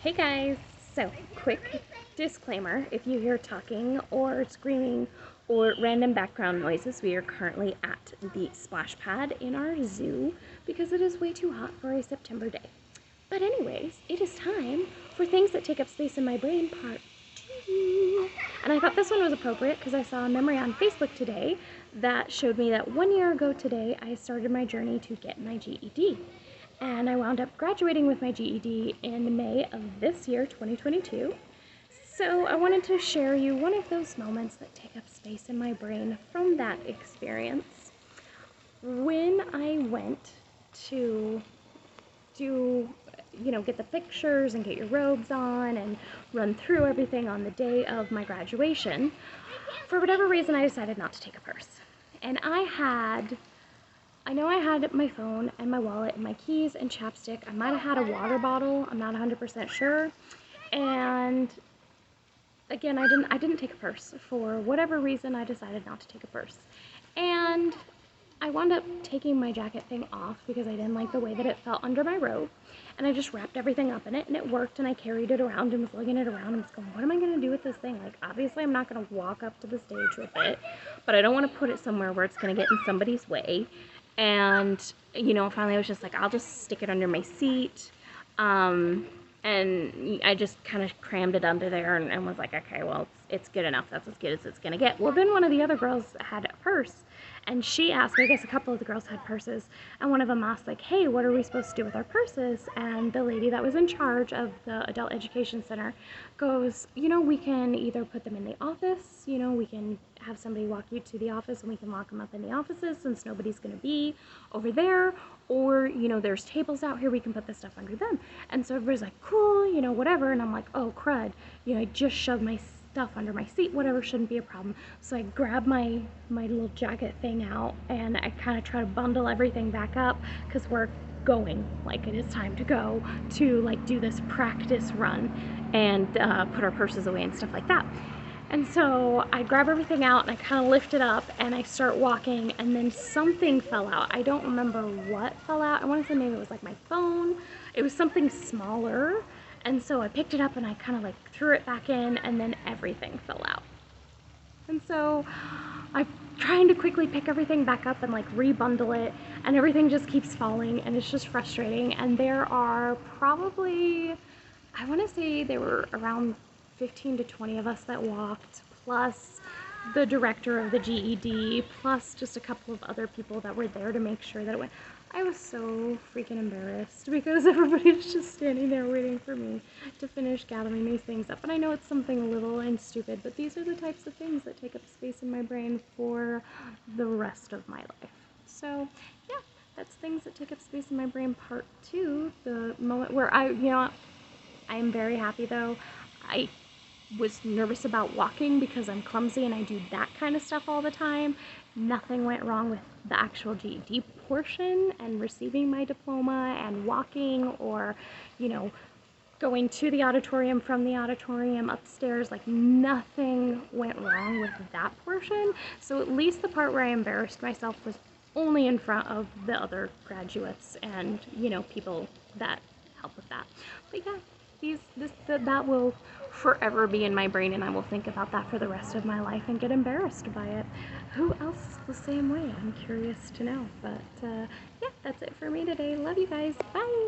Hey guys! So, quick disclaimer, if you hear talking or screaming or random background noises, we are currently at the splash pad in our zoo because it is way too hot for a September day. But anyways, it is time for Things That Take Up Space in My Brain Part 2. And I thought this one was appropriate because I saw a memory on Facebook today that showed me that 1 year ago today I started my journey to get my GED. And I wound up graduating with my GED in May of this year, 2022. So I wanted to share you one of those moments that take up space in my brain from that experience. When I went to get the pictures and get your robes on and run through everything on the day of my graduation, for whatever reason I decided not to take a purse. And I know I had my phone and my wallet and my keys and chapstick. I might have had a water bottle. I'm not 100% sure. And again, I didn't take a purse. For whatever reason, I decided not to take a purse. And I wound up taking my jacket thing off because I didn't like the way that it felt under my robe. And I just wrapped everything up in it, and it worked, and I carried it around and was lugging it around and was going, what am I going to do with this thing? Like, obviously I'm not going to walk up to the stage with it, but I don't want to put it somewhere where it's going to get in somebody's way. And, finally I was just like, I'll just stick it under my seat. And I just kind of crammed it under there and was like, okay, well, it's good enough. That's as good as it's going to get. Well, then one of the other girls had a purse, and she asked me, I guess a couple of the girls had purses, and one of them asked, like, hey, what are we supposed to do with our purses? And the lady that was in charge of the Adult Education Center goes, we can either put them in the office, we can have somebody walk you to the office and we can lock them up in the offices since nobody's going to be over there, or, there's tables out here, we can put this stuff under them. And so everybody's like, cool, whatever. And I'm like, oh, crud, I just shoved my stuff under my seat, whatever, shouldn't be a problem. So I grab my little jacket thing out and I kind of try to bundle everything back up because we're going, like, it is time to go to, like, do this practice run and put our purses away and stuff like that. And so I grab everything out and I kind of lift it up and I start walking, and then something fell out. I don't remember what fell out. I want to say maybe it was like my phone. It was something smaller. And so I picked it up and I kind of like threw it back in, and then everything fell out. And so I'm trying to quickly pick everything back up and like rebundle it, and everything just keeps falling, and it's just frustrating. And there are probably, I want to say there were around 15 to 20 of us that walked, plus the director of the GED, plus just a couple of other people that were there to make sure that it went. I was so freaking embarrassed because everybody's just standing there waiting for me to finish gathering these things up. And I know it's something little and stupid, but these are the types of things that take up space in my brain for the rest of my life. So, yeah, that's Things That Take Up Space in My Brain Part 2, the moment where I am very happy though. I was nervous about walking because I'm clumsy and I do that kind of stuff all the time. Nothing went wrong with the actual GED portion and receiving my diploma and walking, or, going to the auditorium, from the auditorium upstairs. Like, nothing went wrong with that portion. So at least the part where I embarrassed myself was only in front of the other graduates and, people that help with that. But yeah, that will forever be in my brain, and I will think about that for the rest of my life and get embarrassed by it. Who else is the same way? I'm curious to know. But yeah, that's it for me today. Love you guys. Bye.